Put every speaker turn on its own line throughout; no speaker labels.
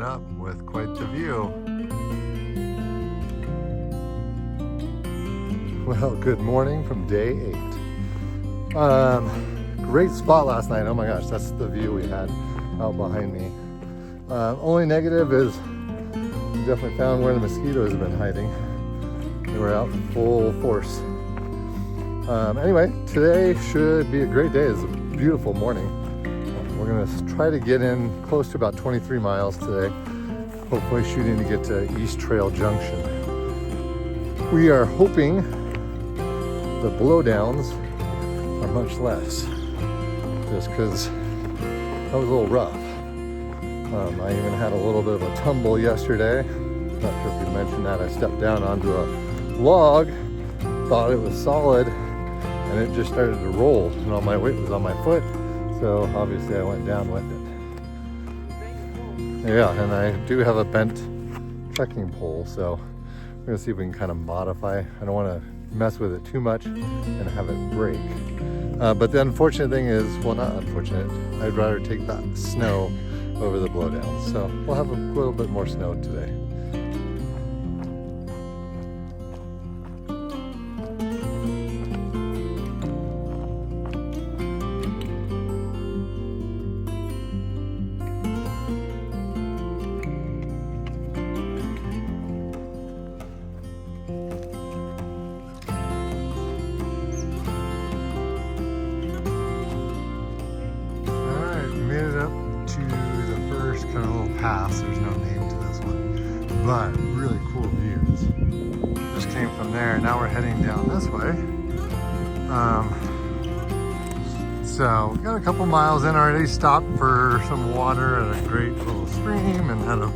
up with quite the view. Well, good morning from day 8. Great spot last night. Oh my gosh, that's the view we had out behind me. Only negative is we definitely found where the mosquitoes have been hiding. They were out in full force. Anyway, today should be a great day. It's a beautiful morning. We're gonna try to get in close to about 23 miles today. Hopefully shooting to get to East Trail Junction. We are hoping the blowdowns are much less, just because that was a little rough. I even had a little bit of a tumble yesterday. Not sure if you mentioned that. I stepped down onto a log, thought it was solid, and it just started to roll, and all my weight was on my foot, so obviously I went down with it. Yeah, and I do have a bent trekking pole, so we're gonna see if we can kind of modify. I don't want to mess with it too much and have it break. But the unfortunate thing is, well, not unfortunate, I'd rather take that snow over the blowdown. So we'll have a little bit more snow today. Kind of little pass. There's no name to this one, but really cool views. Just came from there. Now we're heading down this way. So we got a couple miles in already. Stopped for some water at a great little stream and had a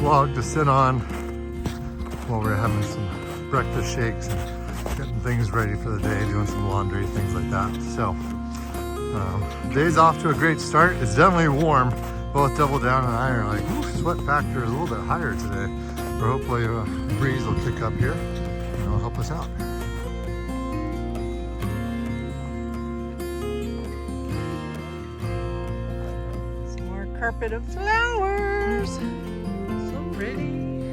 log to sit on while we're having some breakfast shakes and getting things ready for the day, doing some laundry, things like that. So day's off to a great start. It's definitely warm. Both Double Down and I are like, ooh, sweat factor is a little bit higher today. But hopefully a breeze will kick up here and it'll help us out.
Some more carpet of flowers. So pretty.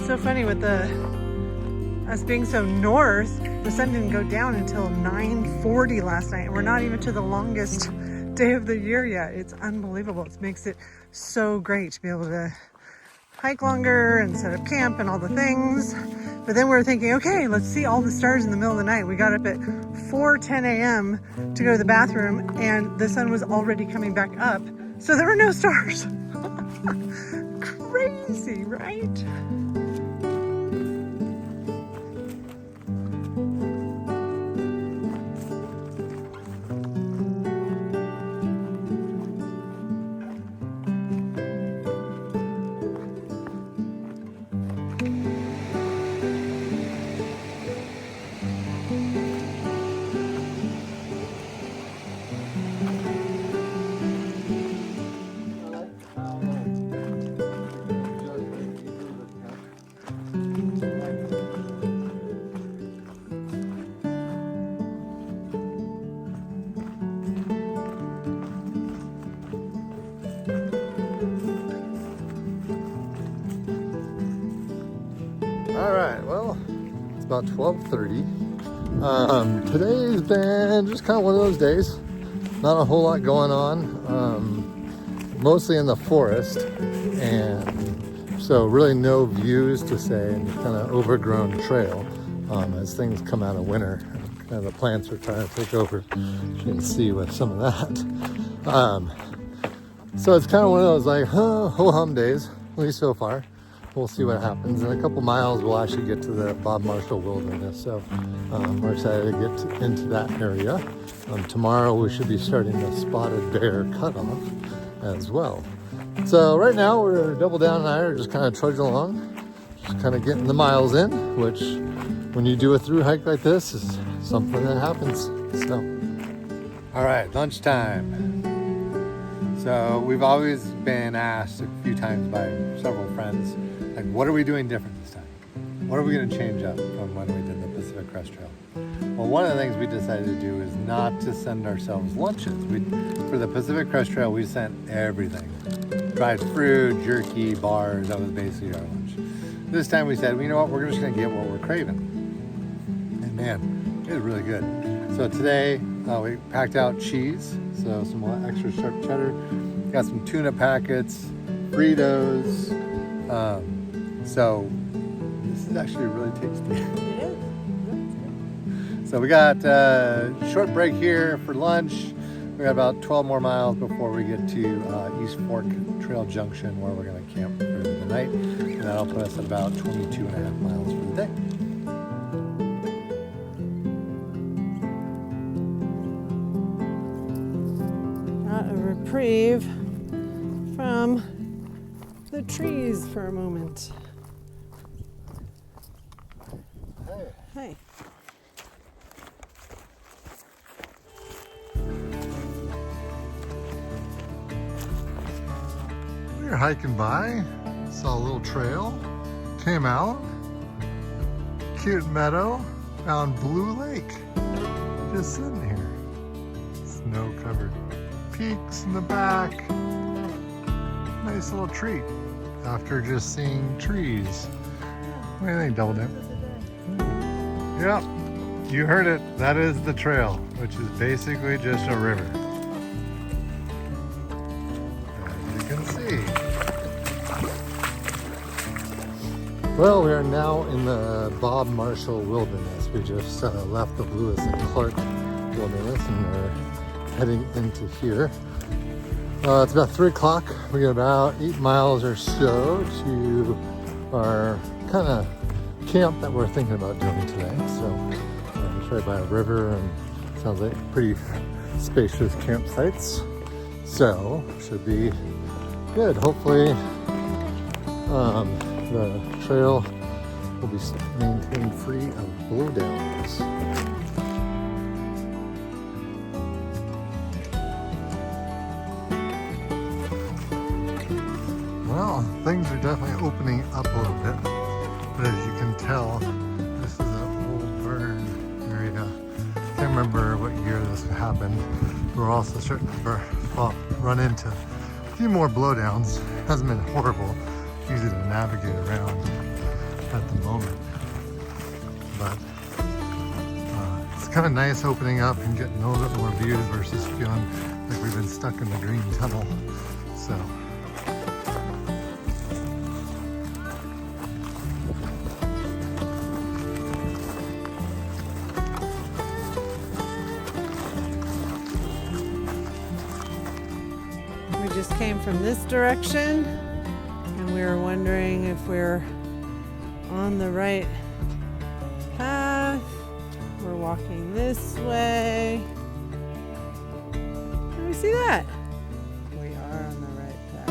So funny with us being so north, the sun didn't go down until 9:40 last night. And we're not even to the longest day of the year yet. It's unbelievable. It makes it so great to be able to hike longer and set up camp and all the things. But then we were thinking, okay, let's see all the stars in the middle of the night. We got up at 4:10 a.m. to go to the bathroom and the sun was already coming back up. So there were no stars. Crazy, right?
All right, well, it's about 12:30. Today's been just kind of one of those days. Not a whole lot going on, mostly in the forest, and so really no views to say, and kind of overgrown trail as things come out of winter. And the plants are trying to take over. You can see with some of that. So it's kind of one of those like ho-hum days, at least so far. We'll see what happens. In a couple miles, we'll actually get to the Bob Marshall Wilderness. So we're excited to get into that area. Tomorrow, we should be starting the Spotted Bear cutoff as well. So right now, we're Double Down and I are just kind of trudging along, just kind of getting the miles in, which when you do a through hike like this is something that happens. So, all right, lunchtime. So we've always been asked a few times by several friends, like, what are we doing different this time? What are we going to change up from when we did the Pacific Crest Trail? Well, one of the things we decided to do is not to send ourselves lunches. For the Pacific Crest Trail, we sent everything. fried fruit, jerky, bars. That was basically our lunch. This time we said, well, you know what, we're just gonna get what we're craving. And man, it was really good. So today we packed out cheese, so some extra sharp cheddar. Got some tuna packets, Fritos. So this is actually really tasty.
It is.
So we got a short break here for lunch. We got about 12 more miles before we get to East Fork Trail Junction, where we're gonna camp for the night. And that'll put us at about 22 and a half miles for the day.
Got a reprieve from the trees for a moment. Hey.
We were hiking by, saw a little trail, came out, cute meadow, found Blue Lake, just sitting here. Snow covered peaks in the back. Nice little treat after just seeing trees. What do you think, Double Dip? Yep, you heard it. That is the trail, which is basically just a river. As you can see. Well, we are now in the Bob Marshall Wilderness. We just left the Lewis and Clark Wilderness and we're heading into here. It's about 3 o'clock. We got about 8 miles or so to our kind of camp that we're thinking about doing today. So it's right by a river and sounds like pretty spacious campsites. So should be good. Hopefully the trail will be maintained free of blowdowns. Well, things are definitely opening up a little bit, but as you can tell, this is an old burn area. Can't remember what year this happened. We're also starting to run into a few more blowdowns. Hasn't been horrible, easy to navigate around at the moment, but it's kind of nice opening up and getting a little bit more views versus feeling like we've been stuck in the green tunnel. So.
We just came from this direction and we were wondering if we're on the right path. We're walking this way. Can we see that? We are on the right path.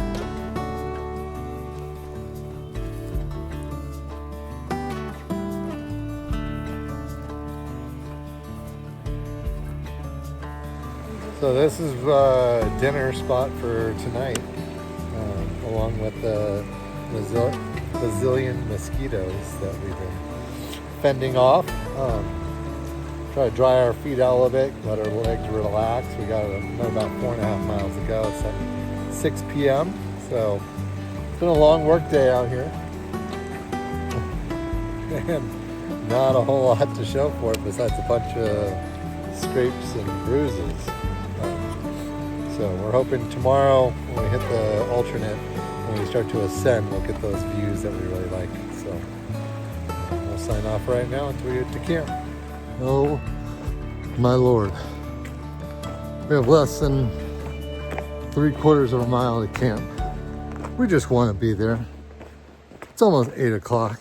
So this is a dinner spot for tonight, along with the bazillion mosquitoes that we've been fending off. Try to dry our feet out a little bit, let our legs relax. We got about 4.5 miles to go. It's at 6 p.m. So it's been a long work day out here. And not a whole lot to show for it besides a bunch of scrapes and bruises. So we're hoping tomorrow when we hit the alternate, when we start to ascend, we'll get those views that we really like. So we'll sign off right now until we get to camp. Oh my Lord. We have less than 3/4 of a mile to camp. We just want to be there. It's almost 8 o'clock.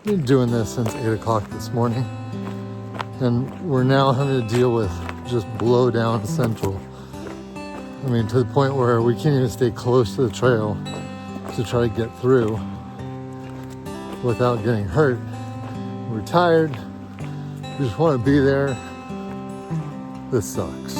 We've been doing this since 8 o'clock this morning. And we're now having to deal with just blow down central. I mean, to the point where we can't even stay close to the trail to try to get through without getting hurt. We're tired. We just want to be there. This sucks.